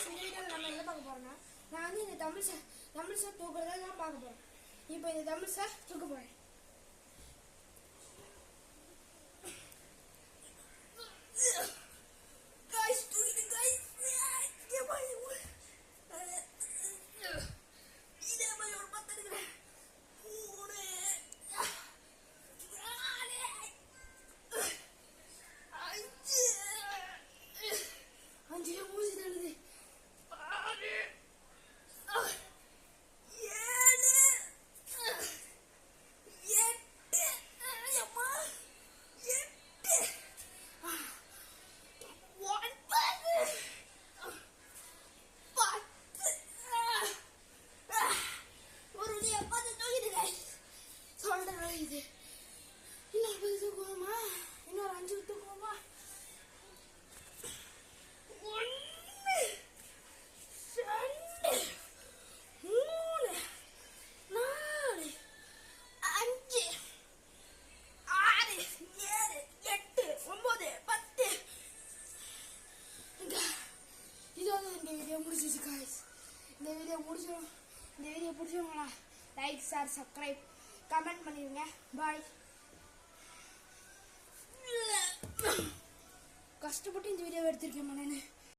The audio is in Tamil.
guys, இந்த வீடியோல நம்ம என்ன பார்க்க போறோம்னா நான் வந்து இந்த தம்பிள்ஸை தூக்குறத தான் பார்க்க போறேன். இப்போ இந்த தம்பிள்ஸை தூக்க போறேன். இன்னொரு 5 தூக்குவோமா? 1 2 3 4 5 6 7 8 9 10. இதோட இந்த வீடியோ முடிஞ்சிச்சு guys. இந்த வீடியோ பிடிச்சவங்களா லைக் ஷேர் சப்ஸ்கிரைப் கமெண்ட் பண்ணிடுங்க. பாய். கஷ்டப்பட்டு இந்த வீடியோ எடுத்திருக்கேன் நான்.